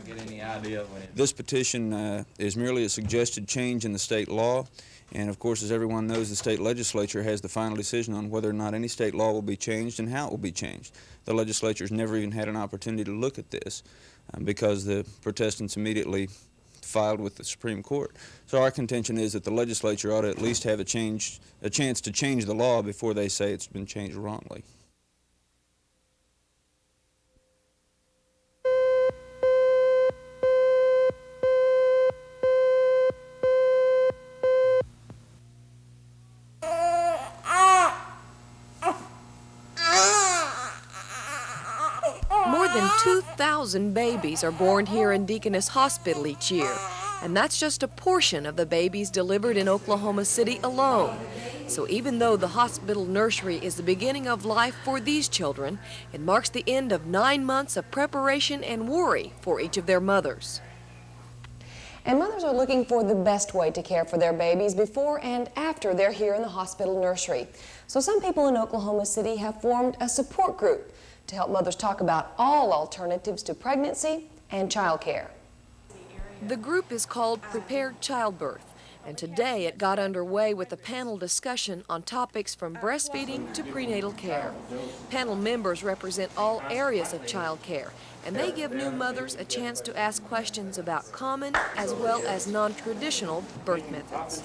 get any idea when it... This petition is merely a suggested change in the state law, and of course, as everyone knows, the state legislature has the final decision on whether or not any state law will be changed and how it will be changed. The legislature's never even had an opportunity to look at this because the protestants immediately filed with the Supreme Court. So our contention is that the legislature ought to at least have a chance to change the law before they say it's been changed wrongly. More than 2,000 babies are born here in Deaconess Hospital each year, and that's just a portion of the babies delivered in Oklahoma City alone. So even though the hospital nursery is the beginning of life for these children, it marks the end of 9 months of preparation and worry for each of their mothers. And mothers are looking for the best way to care for their babies before and after they're here in the hospital nursery. So some people in Oklahoma City have formed a support group to help mothers talk about all alternatives to pregnancy and child care. The group is called Prepared Childbirth, and today it got underway with a panel discussion on topics from breastfeeding to prenatal care. Panel members represent all areas of child care, and they give new mothers a chance to ask questions about common as well as non-traditional birth methods.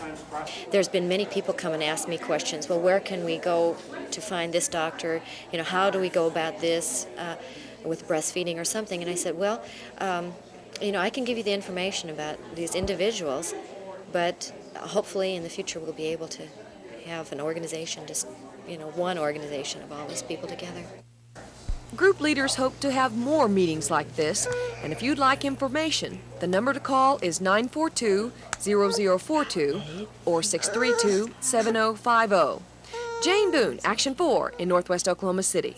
There's been many people come and ask me questions. Well, where can we go to find this doctor? You know, how do we go about this with breastfeeding or something? And I said, well, you know, I can give you the information about these individuals, but hopefully in the future we'll be able to have an organization, just, you know, one organization of all these people together. Group leaders hope to have more meetings like this, and if you'd like information, the number to call is 942-0042 or 632-7050. Jane Boone, Action 4 in Northwest Oklahoma City.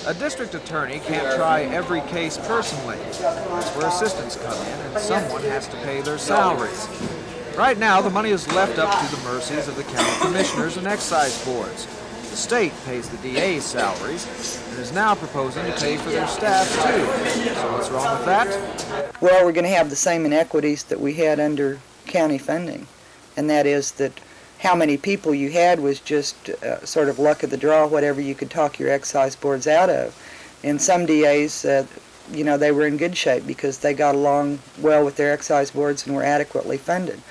A district attorney can't try every case personally. That's where assistants come in, and someone has to pay their salaries. Right now, the money is left up to the mercies of the county commissioners and excise boards. The state pays the DA's salaries and is now proposing to pay for their staff, too. So what's wrong with that? Well, we're going to have the same inequities that we had under county funding, and that is that how many people you had was just sort of luck of the draw, whatever you could talk your excise boards out of. And some DAs, you know, they were in good shape because they got along well with their excise boards and were adequately funded.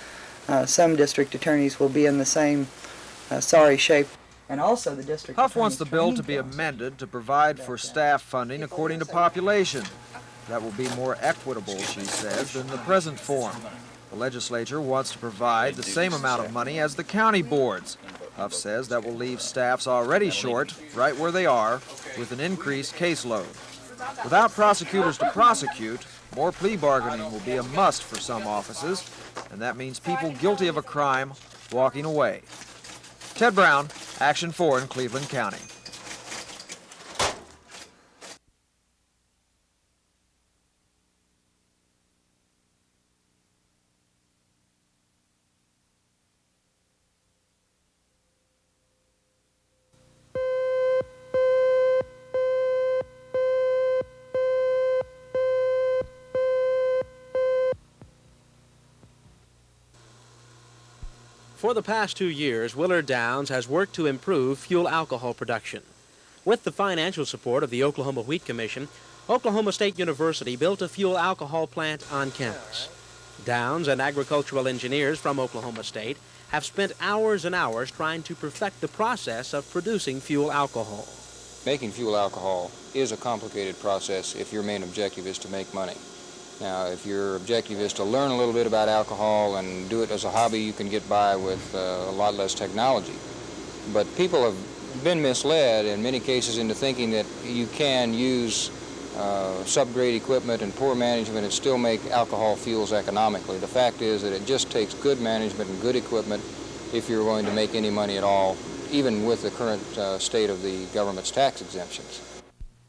Some district attorneys will be in the same sorry shape. And also the district Huff wants the bill to be amended to provide for staff funding according to population. That will be more equitable, she says, than the present form. The legislature wants to provide the same amount of money as the county boards. Huff says that will leave staffs already short, right where they are, with an increased caseload. Without prosecutors to prosecute, more plea bargaining will be a must for some offices, and that means people guilty of a crime walking away. Ted Brown, Action 4 in Cleveland County. For the past 2 years, Willard Downs has worked to improve fuel alcohol production. With the financial support of the Oklahoma Wheat Commission, Oklahoma State University built a fuel alcohol plant on campus. Downs and agricultural engineers from Oklahoma State have spent hours and hours trying to perfect the process of producing fuel alcohol. Making fuel alcohol is a complicated process if your main objective is to make money. Now, if your objective is to learn a little bit about alcohol and do it as a hobby, you can get by with a lot less technology. But people have been misled in many cases into thinking that you can use subgrade equipment and poor management and still make alcohol fuels economically. The fact is that it just takes good management and good equipment if you're going to make any money at all, even with the current state of the government's tax exemptions.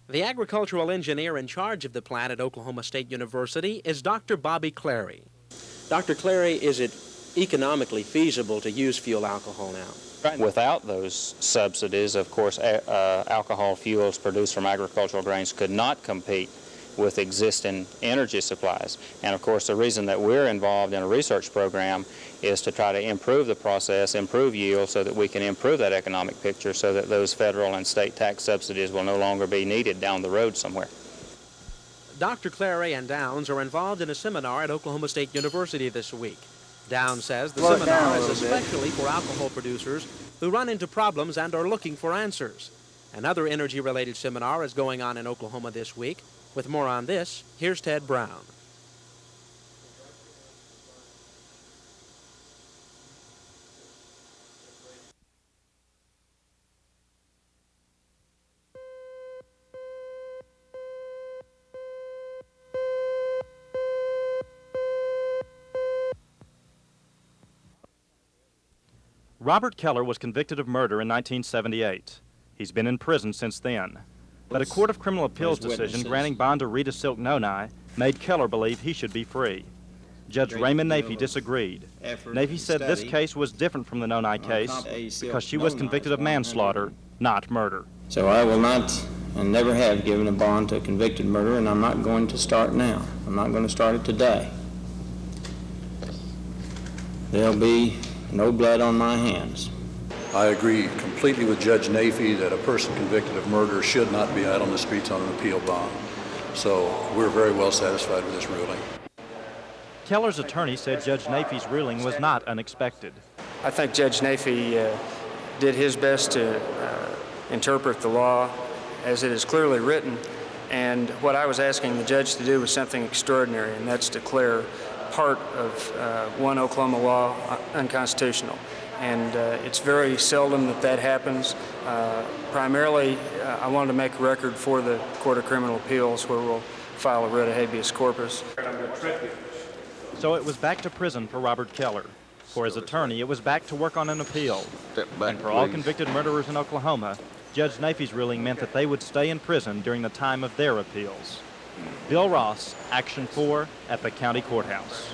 The agricultural engineer in charge of the plant at Oklahoma State University is Dr. Bobby Clary. Dr. Clary, is it economically feasible to use fuel alcohol now? Without those subsidies, of course, alcohol fuels produced from agricultural grains could not compete with existing energy supplies. And of course, the reason that we're involved in a research program is to try to improve the process, improve yield, so that we can improve that economic picture so that those federal and state tax subsidies will no longer be needed down the road somewhere. Dr. Clary and Downs are involved in a seminar at Oklahoma State University this week. Downs says the seminar is especially for alcohol producers who run into problems and are looking for answers. Another energy-related seminar is going on in Oklahoma this week. With more on this, here's Ted Brown. Robert Keller was convicted of murder in 1978. He's been in prison since then. But a Court of Criminal Appeals decision granting bond to Rita Silk Nonai made Keller believe he should be free. Judge Raymond Nafeih disagreed. Nafeih said this case was different from the Nonai case because she was convicted of manslaughter, not murder. So I will not and never have given a bond to a convicted murderer, and I'm not going to start now. I'm not going to start it today. There'll be no blood on my hands. I agree completely with Judge Nafeih that a person convicted of murder should not be out on the streets on an appeal bond. So we're very well satisfied with this ruling. Keller's attorney said Judge Nafeih's ruling was not unexpected. I think Judge Nafeih did his best to interpret the law as it is clearly written, and what I was asking the judge to do was something extraordinary, and that's declare part of one Oklahoma law unconstitutional. And it's very seldom that that happens. Primarily, I wanted to make a record for the Court of Criminal Appeals where we'll file a writ of habeas corpus. So it was back to prison for Robert Keller. For his attorney, it was back to work on an appeal. And for all convicted murderers in Oklahoma, Judge Nafeih's ruling meant that they would stay in prison during the time of their appeals. Bill Ross, Action 4 at the County Courthouse.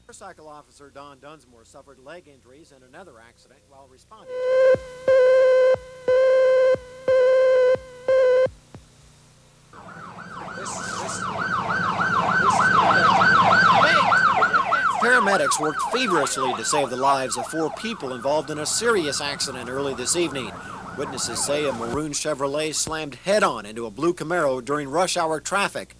Motorcycle officer Don Dunsmore suffered leg injuries in another accident while responding. Paramedics worked feverishly to save the lives of 4 people involved in a serious accident early this evening. Witnesses say a maroon Chevrolet slammed head-on into a blue Camaro during rush hour traffic.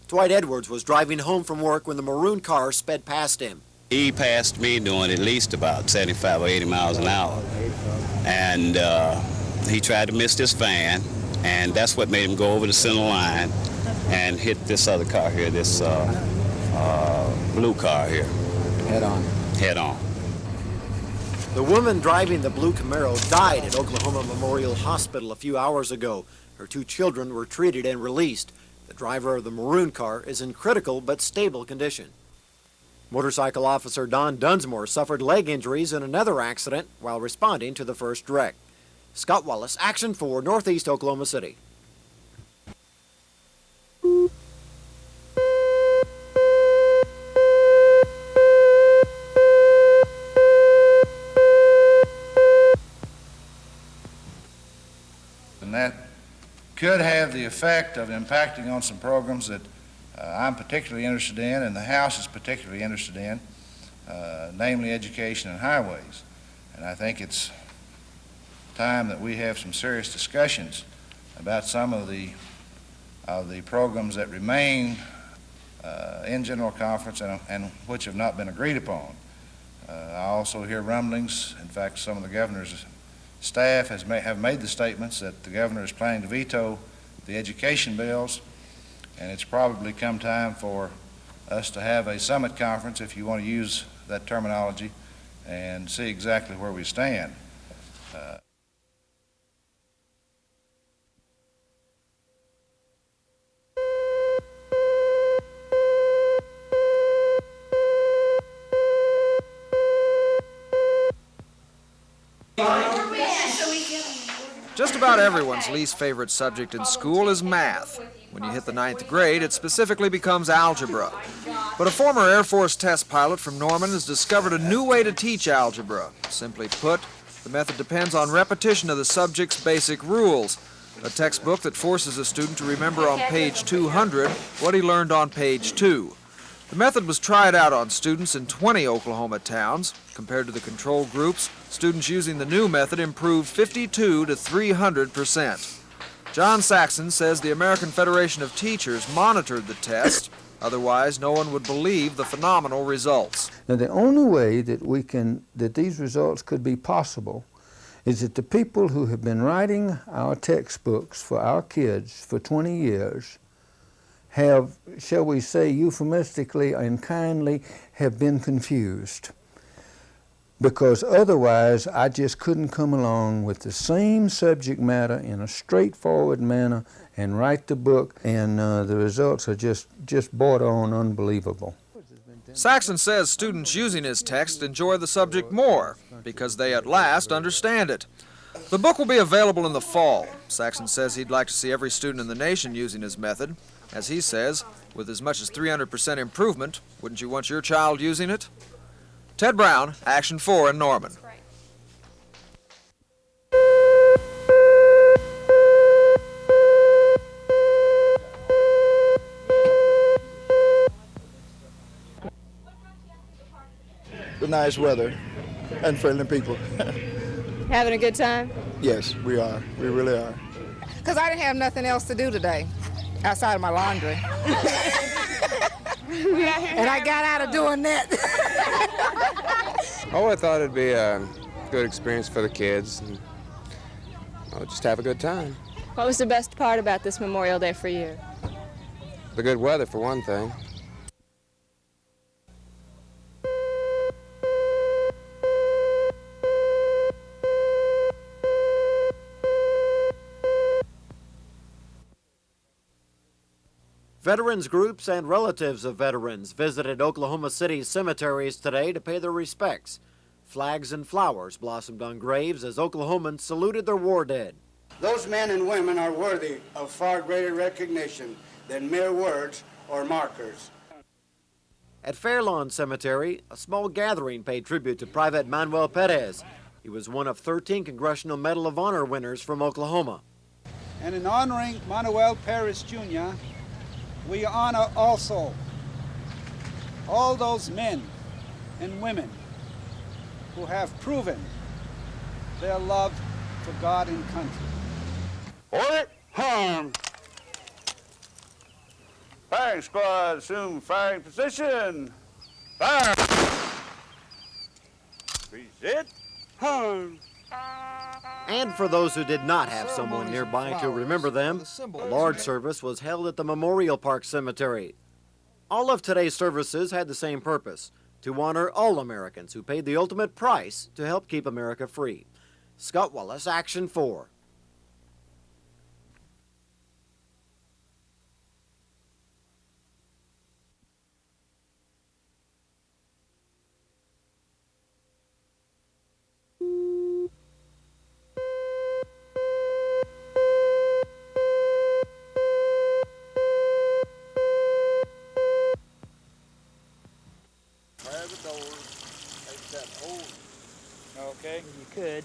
Dwight Edwards was driving home from work when the maroon car sped past him. He passed me doing at least about 75 or 80 miles an hour. And he tried to miss this van, and that's what made him go over the center line and hit this other car here, this blue car here. Head on. Head on. The woman driving the blue Camaro died at Oklahoma Memorial Hospital a few hours ago. Her 2 children were treated and released. The driver of the maroon car is in critical but stable condition. Motorcycle officer Don Dunsmore suffered leg injuries in another accident while responding to the first wreck. Scott Wallace, Action 4, Northeast Oklahoma City. And that could have the effect of impacting on some programs that I'm particularly interested in and the House is particularly interested in, namely education and highways. And I think it's time that we have some serious discussions about some of the programs that remain in General Conference and which have not been agreed upon. I also hear rumblings, in fact some of the governor's staff have made the statements that the governor is planning to veto the education bills, and it's probably come time for us to have a summit conference, if you want to use that terminology, and see exactly where we stand. Just about everyone's least favorite subject in school is math. When you hit the 9th grade, it specifically becomes algebra. But a former Air Force test pilot from Norman has discovered a new way to teach algebra. Simply put, the method depends on repetition of the subject's basic rules. A textbook that forces a student to remember on page 200 what he learned on page 2. The method was tried out on students in 20 Oklahoma towns. Compared to the control groups, students using the new method improved 52 to 300%. John Saxon says the American Federation of Teachers monitored the test. Otherwise, no one would believe the phenomenal results. Now, the only way that these results could be possible is that the people who have been writing our textbooks for our kids for 20 years have, shall we say euphemistically and kindly, have been confused. Because otherwise, I just couldn't come along with the same subject matter in a straightforward manner and write the book, and the results are just borderline unbelievable. Saxon says students using his text enjoy the subject more because they at last understand it. The book will be available in the fall. Saxon says he'd like to see every student in the nation using his method. As he says, with as much as 300% improvement, wouldn't you want your child using it? Ted Brown, Action 4 in Norman. The nice weather and friendly people. Having a good time? Yes, we are. We really are. Because I didn't have nothing else to do today outside of my laundry. And I got out of doing that. Oh, I thought it'd be a good experience for the kids. And, just have a good time. What was the best part about this Memorial Day for you? The good weather, for one thing. Veterans groups and relatives of veterans visited Oklahoma City's cemeteries today to pay their respects. Flags and flowers blossomed on graves as Oklahomans saluted their war dead. Those men and women are worthy of far greater recognition than mere words or markers. At Fairlawn Cemetery, a small gathering paid tribute to Private Manuel Perez. He was one of 13 Congressional Medal of Honor winners from Oklahoma. And in honoring Manuel Perez Jr., we honor also all those men and women who have proven their love for God and country. Order, arm. Firing squad, assume firing position. Fire. Present, arm. And for those who did not have someone nearby to remember them, a large service was held at the Memorial Park Cemetery. All of today's services had the same purpose, to honor all Americans who paid the ultimate price to help keep America free. Scott Wallace, Action 4. Okay. You could.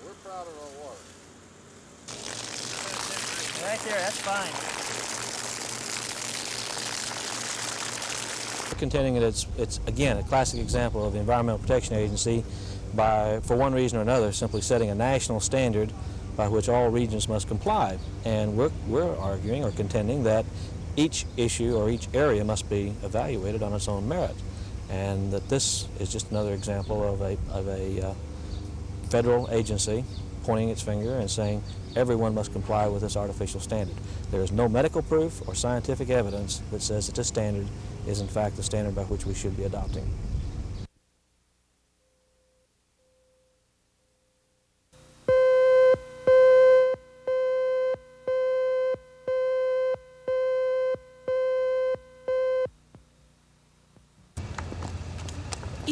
We're proud of our work. Right there, that's fine. Contending that it's again a classic example of the Environmental Protection Agency for one reason or another, simply setting a national standard by which all regions must comply. And we're arguing or contending that each issue or each area must be evaluated on its own merit, and that this is just another example of a federal agency pointing its finger and saying everyone must comply with this artificial standard. There is no medical proof or scientific evidence that says that this standard is in fact the standard by which we should be adopting.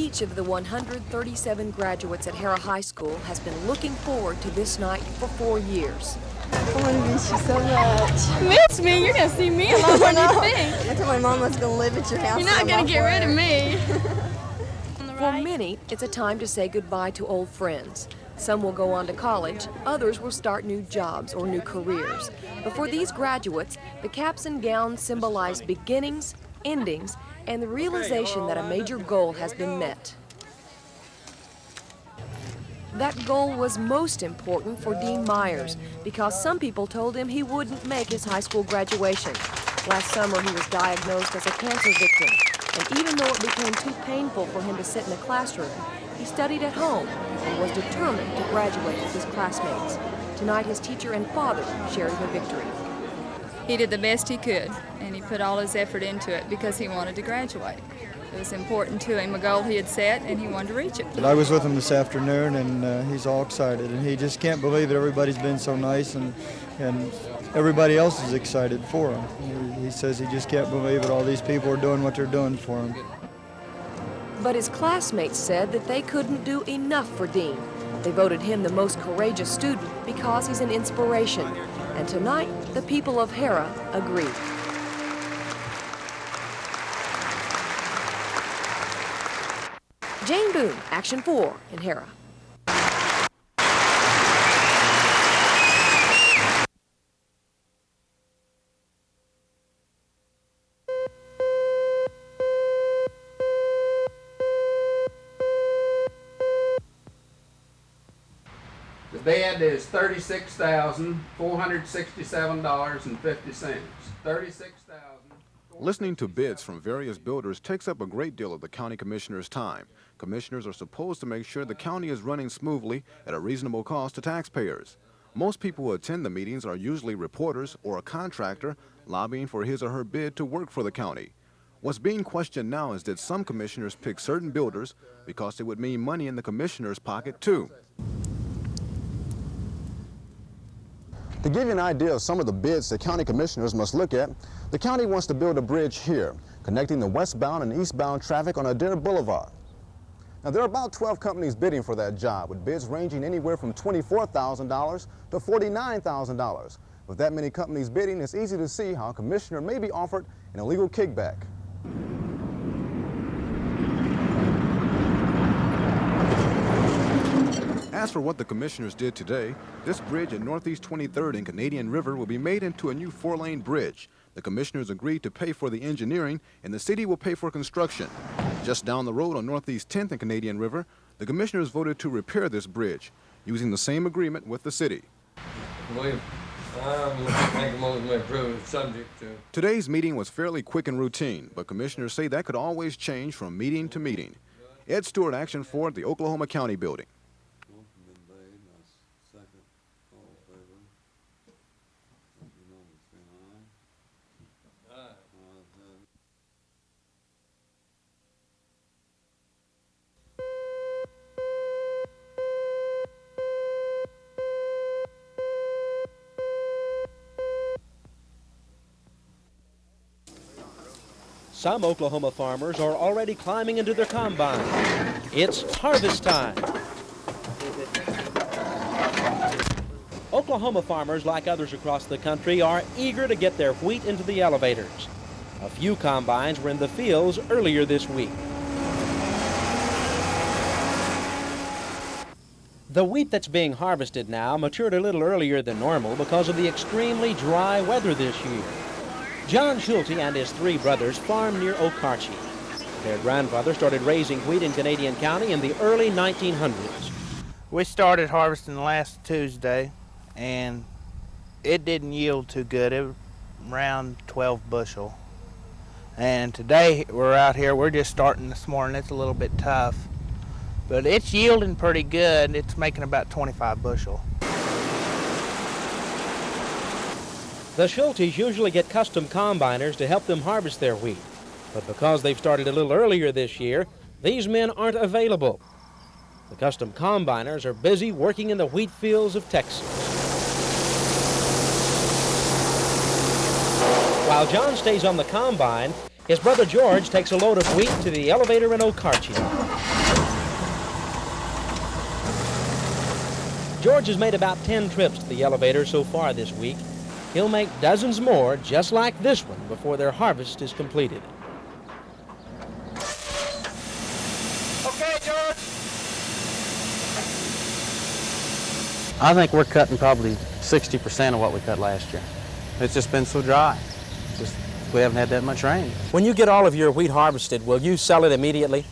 Each of the 137 graduates at Harrah High School has been looking forward to this night for 4 years. I want to miss you so much. Miss me? You're going to see me a lot more than you think. I told my mom I was going to live at your house. You're not going to get rid of me. For many, it's a time to say goodbye to old friends. Some will go on to college, others will start new jobs or new careers. But for these graduates, the caps and gowns symbolize beginnings, endings, and the realization that a major goal has been met. That goal was most important for Dean Myers because some people told him he wouldn't make his high school graduation. Last summer, he was diagnosed as a cancer victim, and even though it became too painful for him to sit in a classroom, he studied at home and was determined to graduate with his classmates. Tonight, his teacher and father shared the victory. He did the best he could, and he put all his effort into it because he wanted to graduate. It was important to him, a goal he had set, and he wanted to reach it. I was with him this afternoon, and he's all excited, and he just can't believe that everybody's been so nice, and everybody else is excited for him. He says he just can't believe that all these people are doing what they're doing for him. But his classmates said that they couldn't do enough for Dean. They voted him the most courageous student because he's an inspiration. And tonight, the people of Harrah agree. Jane Boone, Action 4 in Harrah. The bid is $36,467.50. $36,000. Listening to bids from various builders takes up a great deal of the county commissioner's time. Commissioners are supposed to make sure the county is running smoothly at a reasonable cost to taxpayers. Most people who attend the meetings are usually reporters or a contractor lobbying for his or her bid to work for the county. What's being questioned now is that some commissioners pick certain builders because it would mean money in the commissioner's pocket too. To give you an idea of some of the bids the county commissioners must look at, the county wants to build a bridge here, connecting the westbound and eastbound traffic on Adair Boulevard. Now, there are about 12 companies bidding for that job, with bids ranging anywhere from $24,000 to $49,000. With that many companies bidding, it's easy to see how a commissioner may be offered an illegal kickback. As for what the commissioners did today, this bridge at Northeast 23rd and Canadian River will be made into a new 4-lane bridge. The commissioners agreed to pay for the engineering, and the city will pay for construction. Just down the road on Northeast 10th and Canadian River, the commissioners voted to repair this bridge, using the same agreement with the city. Today's meeting was fairly quick and routine, but commissioners say that could always change from meeting to meeting. Ed Stewart, Action 4 at the Oklahoma County Building. Some Oklahoma farmers are already climbing into their combine. It's harvest time. Oklahoma farmers, like others across the country, are eager to get their wheat into the elevators. A few combines were in the fields earlier this week. The wheat that's being harvested now matured a little earlier than normal because of the extremely dry weather this year. John Schulte and his 3 brothers farm near Okarche. Their grandfather started raising wheat in Canadian County in the early 1900s. We started harvesting last Tuesday, and it didn't yield too good. It was around 12 bushel. And today we're out here, we're just starting this morning. It's a little bit tough, but it's yielding pretty good. It's making about 25 bushel. The Schultes usually get custom combiners to help them harvest their wheat. But because they've started a little earlier this year, these men aren't available. The custom combiners are busy working in the wheat fields of Texas. While John stays on the combine, his brother George takes a load of wheat to the elevator in Okarche. George has made about 10 trips to the elevator so far this week. He'll make dozens more just like this one before their harvest is completed. Okay, George. I think we're cutting probably 60% of what we cut last year. It's just been so dry. We haven't had that much rain. When you get all of your wheat harvested, will you sell it immediately?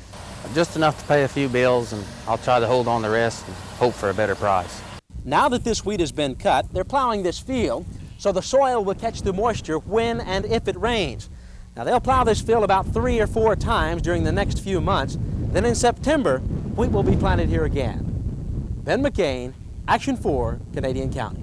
Just enough to pay a few bills, and I'll try to hold on the rest and hope for a better price. Now that this wheat has been cut, they're plowing this field so the soil will catch the moisture when and if it rains. Now they'll plow this field about 3 or 4 times during the next few months. Then in September, wheat will be planted here again. Ben McCain, Action 4, Canadian County.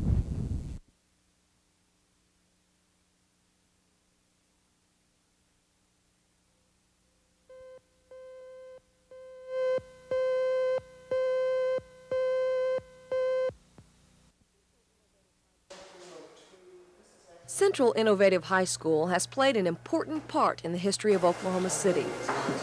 Central Innovative High School has played an important part in the history of Oklahoma City.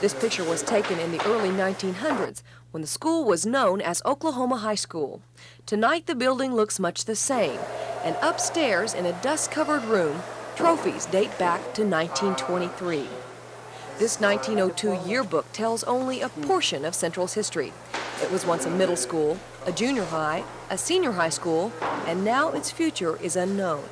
This picture was taken in the early 1900s when the school was known as Oklahoma High School. Tonight the building looks much the same, and upstairs in a dust-covered room, trophies date back to 1923. This 1902 yearbook tells only a portion of Central's history. It was once a middle school, a junior high, a senior high school, and now its future is unknown.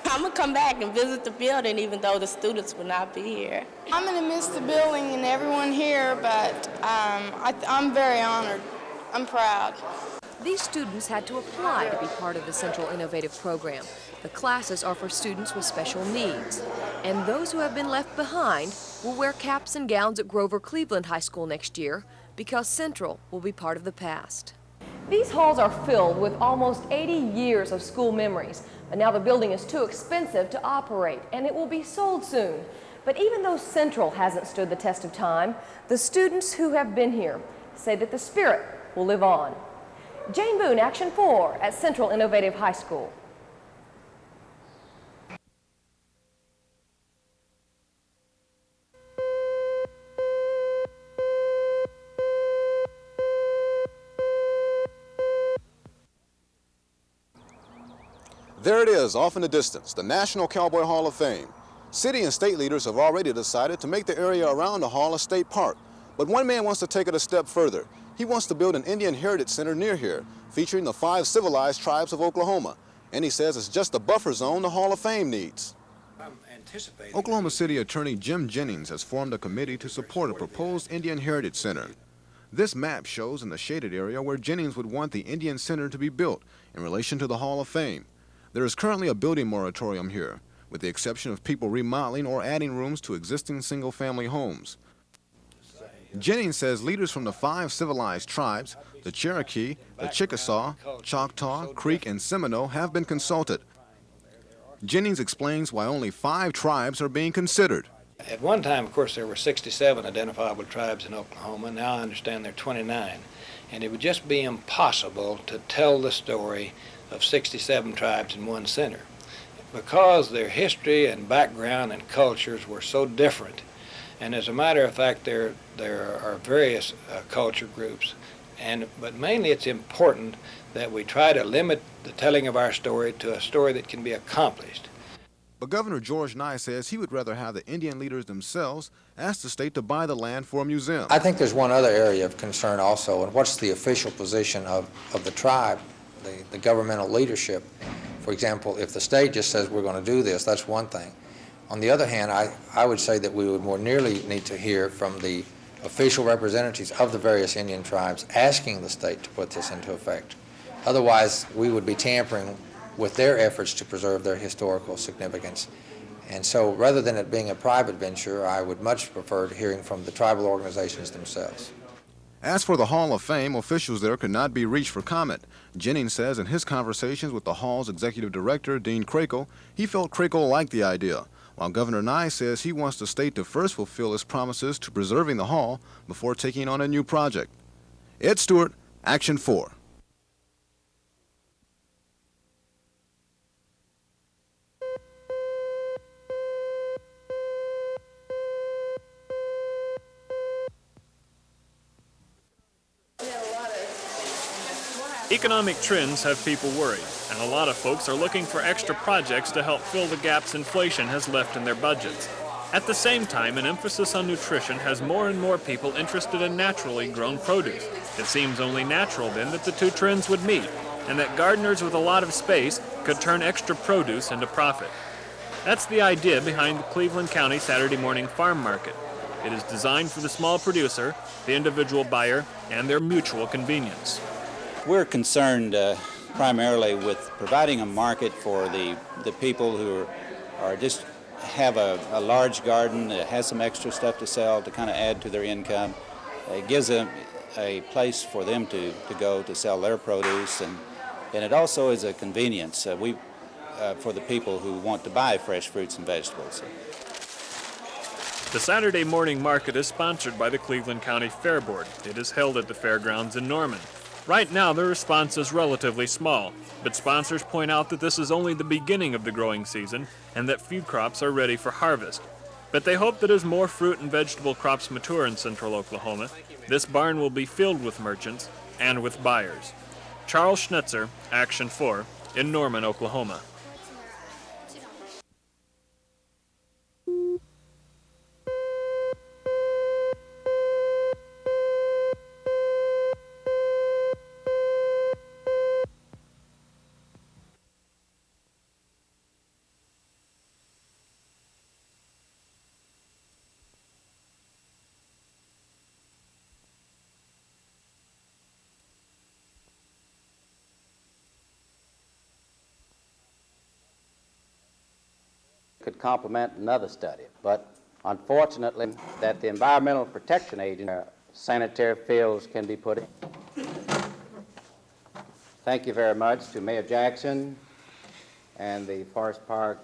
I'm going to come back and visit the building even though the students will not be here. I'm going to miss the building and everyone here, but I'm very honored. I'm proud. These students had to apply to be part of the Central Innovative Program. The classes are for students with special needs. And those who have been left behind will wear caps and gowns at Grover Cleveland High School next year because Central will be part of the past. These halls are filled with almost 80 years of school memories. But now the building is too expensive to operate, and it will be sold soon. But even though Central hasn't stood the test of time, the students who have been here say that the spirit will live on. Jane Boone, Action 4 at Central Innovative High School. There it is, off in the distance, the National Cowboy Hall of Fame. City and state leaders have already decided to make the area around the hall a state park. But one man wants to take it a step further. He wants to build an Indian Heritage Center near here, featuring the 5 civilized tribes of Oklahoma. And he says it's just the buffer zone the Hall of Fame needs. Oklahoma City Attorney Jim Jennings has formed a committee to support a proposed Indian Heritage Center. This map shows in the shaded area where Jennings would want the Indian Center to be built in relation to the Hall of Fame. There is currently a building moratorium here, with the exception of people remodeling or adding rooms to existing single-family homes. Jennings says leaders from the 5 civilized tribes, the Cherokee, the Chickasaw, Choctaw, Creek, and Seminole, have been consulted. Jennings explains why only 5 tribes are being considered. At one time, of course, there were 67 identifiable tribes in Oklahoma. Now I understand there are 29. And it would just be impossible to tell the story of 67 tribes in one center, because their history and background and cultures were so different. And as a matter of fact, there are various culture groups, but mainly it's important that we try to limit the telling of our story to a story that can be accomplished. But Governor George Nigh says he would rather have the Indian leaders themselves ask the state to buy the land for a museum. I think there's one other area of concern also, and what's the official position of the tribe, the governmental leadership. For example, if the state just says we're going to do this, that's one thing. On the other hand, I would say that we would more nearly need to hear from the official representatives of the various Indian tribes asking the state to put this into effect. Otherwise, we would be tampering with their efforts to preserve their historical significance. And so rather than it being a private venture, I would much prefer hearing from the tribal organizations themselves. As for the Hall of Fame, officials there could not be reached for comment. Jennings says in his conversations with the Hall's executive director, Dean Crakel, he felt Crakel liked the idea, while Governor Nigh says he wants the state to first fulfill its promises to preserving the Hall before taking on a new project. Ed Stewart, Action 4. Economic trends have people worried, and a lot of folks are looking for extra projects to help fill the gaps inflation has left in their budgets. At the same time, an emphasis on nutrition has more and more people interested in naturally grown produce. It seems only natural then that the two trends would meet, and that gardeners with a lot of space could turn extra produce into profit. That's the idea behind the Cleveland County Saturday morning farm market. It is designed for the small producer, the individual buyer, and their mutual convenience. We're concerned primarily with providing a market for the people who are just have a large garden that has some extra stuff to sell to kind of add to their income. It gives them a place for them to go to sell their produce, and it also is a convenience for the people who want to buy fresh fruits and vegetables. The Saturday morning market is sponsored by the Cleveland County Fair Board. It is held at the fairgrounds in Norman. Right now, the response is relatively small, but sponsors point out that this is only the beginning of the growing season and that few crops are ready for harvest. But they hope that as more fruit and vegetable crops mature in central Oklahoma, this barn will be filled with merchants and with buyers. Charles Schnitzer, Action 4, in Norman, Oklahoma. Could complement another study, but unfortunately that the Environmental Protection Agency sanitary fields can be put in. Thank you very much to Mayor Jackson and the Forest Park